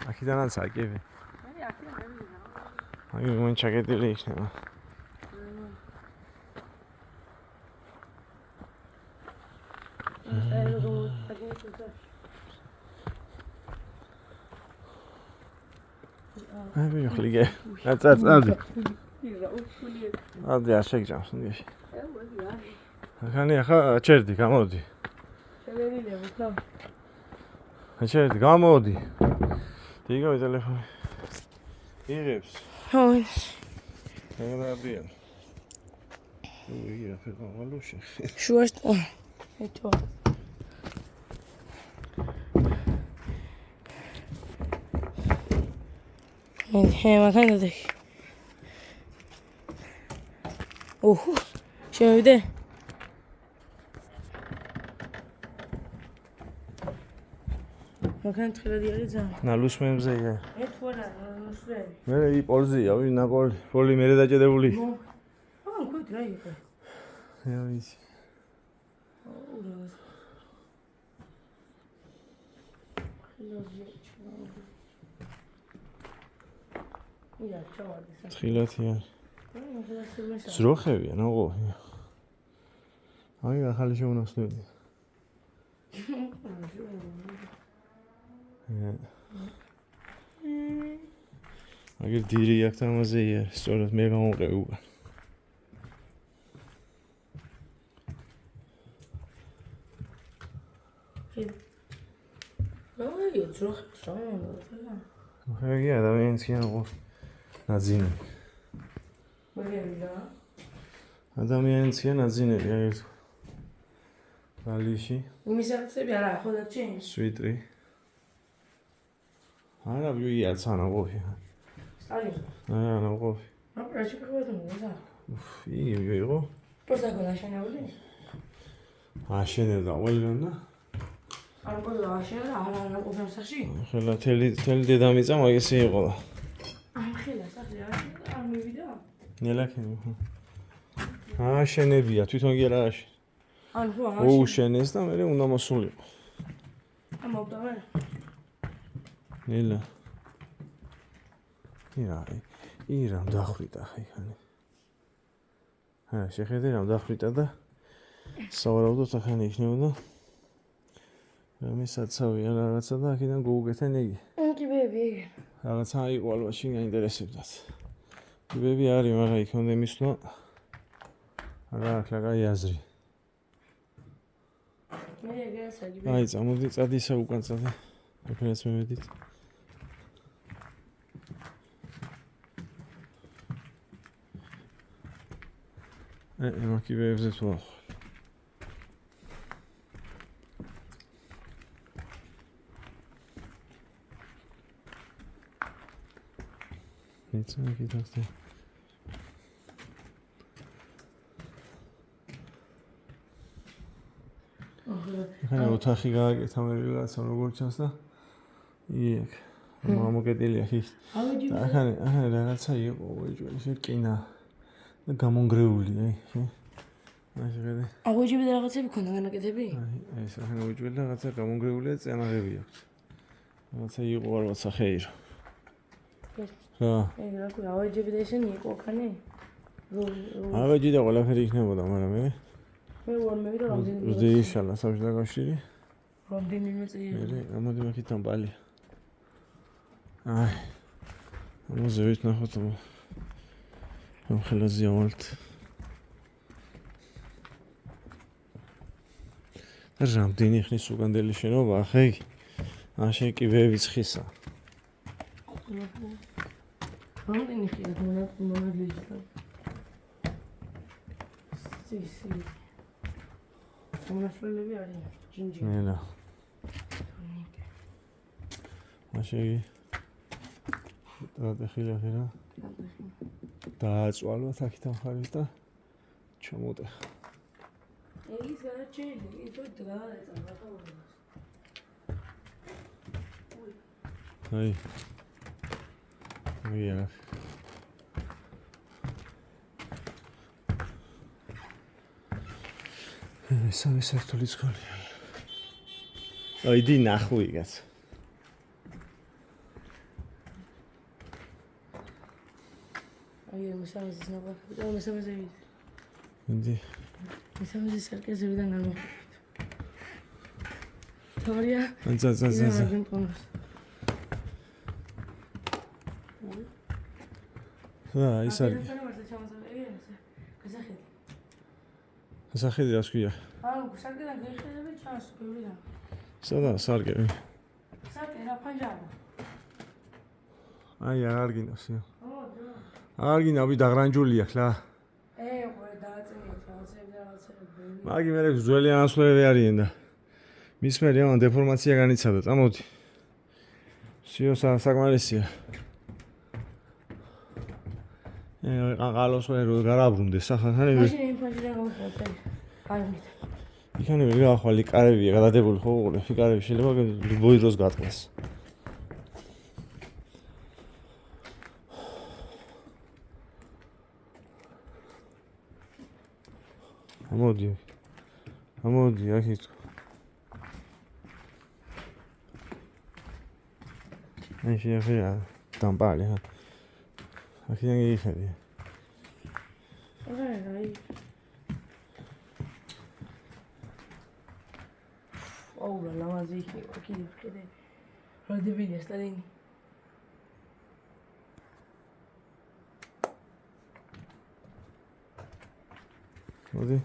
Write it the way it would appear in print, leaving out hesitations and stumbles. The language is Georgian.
აქედანაც აკები. აი მან ჩაკეტილი იქნება. აი ვიხლიგე. აწაწადი. ადი არ შეგჯამს ნიში. ახალი ახლა ჩერდი გამოდი. შევერილია ვთქვა. ჩერდი გამოდი. დგავი ტელეფონი. იღებს. ხო. ეგრებია. უი, ახლა გამალუშე. შუაშტო. ეთო. მაქანდა დე. ოჰ. შევიდე. მაქან თხილადი არის ძა. ნალუსმემზეა. ეთო არა, ნალუსმები. მე იპოლზია, ვი ნაპოლი, პოლი მერე დაჭედებული. აა, კუთ რა იყო. რა ვიცი. ურას. ია, ჩავარდი. თხილათია. ზროხებია, ნაღო. აი, ახალი შეუნახსნელი. აგერ დირი აქ თამაზეა, სწორად მე გამოვყევი უკან. აი, ზროხებს რა უნდა? აი, ადამიანს კი აღო ნაძინი. მერე ადამიანს კი ნაძინები, აი ეს. გალიში. იმისაცები არა, ხო და ჩენ? სვიტრი. არა, ვია ცანა ყofი. სტალი. არა, ყofი. აპრაჩი ყავდა. იყო? პროსა გაშენებული? აშენებდა ყველგანა. არ ყოლა აშენა, არა ყოფილ სახში? ხელა თელი დედამიწა მაგისი იყო და. ამ ხელა სახში არ მივიდა? ნელაქენი. აშენებია, თვითონ კი არა აშენ. ან ხო უუშენეს და მე უნდა მოსულიყო. ამობდა მე. ნელა. ირამ დახვიტა ხაიქანი. შეხედე რამ დახვიტა და სავარაუდოდ ახალი იქნებოდა. მისაცავია რაღაცა და აქედან გუგეთენ იგი. კიბები. რაღაცა იყო ალბათ შინ გაინტერესებდათ. კიბები არის, მაგრამ იქ უნდა მისვლა. არა, ახლა კაი აზრი. მე ეგრესაგი. აი, წამოდი წადისა უკან წადი. აქაც მივედით. მაკიბებზე თუ ახ. It's not good after. ახლა ოთახი გააკეთა მე რაღაცა როგორ ჩანს და იქ მომოკეტილია ხის. ახლა რაღაცა იყო ეს კინა და გამონგრეული აი. აი შეხედე. აღვიჯები და რაღაცები ქონდა განაკეთები? აი ეს ახლა აღვიჯები და რაღაცა გამონგრეულია წენაღები აქვს. რაღაცა იყო ალბათ სახეირო. რა? რა ქვია, აღვიჯები და ესენი იყო ხანი? აღვიჯი და ყველაფერი იქნებოდა, მაგრამ მე ვარ მე ვიდა რამდენი ზეიშალა საბჭოთა კავშირი. რამდენიმე წელი. მე ამოდი მაგითან პალი. აი. ამოზევით ნახოთ. ამ ხელაზია ვართ. რამდენი ხნის უგანდელი შენობა, ხე? აშენ კიბეების ხისა. რამდენი ხია მონადლეჯდა? სი. მომასვლელები არიან, ჯინჯი. ნელა. მაშინ დაახილა ხერა. დააწვალოთ აქეთ ახარის და ჩამოტეხა. ის გაჩელი, ითო დააეცა რა. აი. ვია. სამი სართულის გოლია. აი დი ნახვი გაც. აი მესამეზე ნაყოფი და მესამეზე ვიდე. ინდი. მესამეზე სარკეზებიდან გამოხდით. თორია. ზა. ის არის. გასახედი რას ქვია? სარკედან გეხედები ჩანს ბევრიდან. სადაა სარკები? სარკე რა ფანჯარა. აი აღარ გინდავს. აღარ გინდა ვი დაღრანჯული აქვს რა. ყო დააწერიეთ რაღაცები. მაგი მე ძველი ანაცვლები არიან და მის მერე ამან დეფორმაცია განიცადა. წამოდი. სიო საკმარისია. ყალოს ვერ გარაბრუნდეს სახანები. მაშინ იმ ფანჯრა გავხდეთ. აიმით. იქანე ვერ გავხვალ იკარებია გადადებული ხო უყურე იკარები შეიძლება любой დროს გატყეს. ამოდი აქეთ. აი შეიძლება დამპალი ხა. აქედან გიხედი. აი. აულა ლამაზი იქნება კიდე. როდებინია სტალინი. მოდი.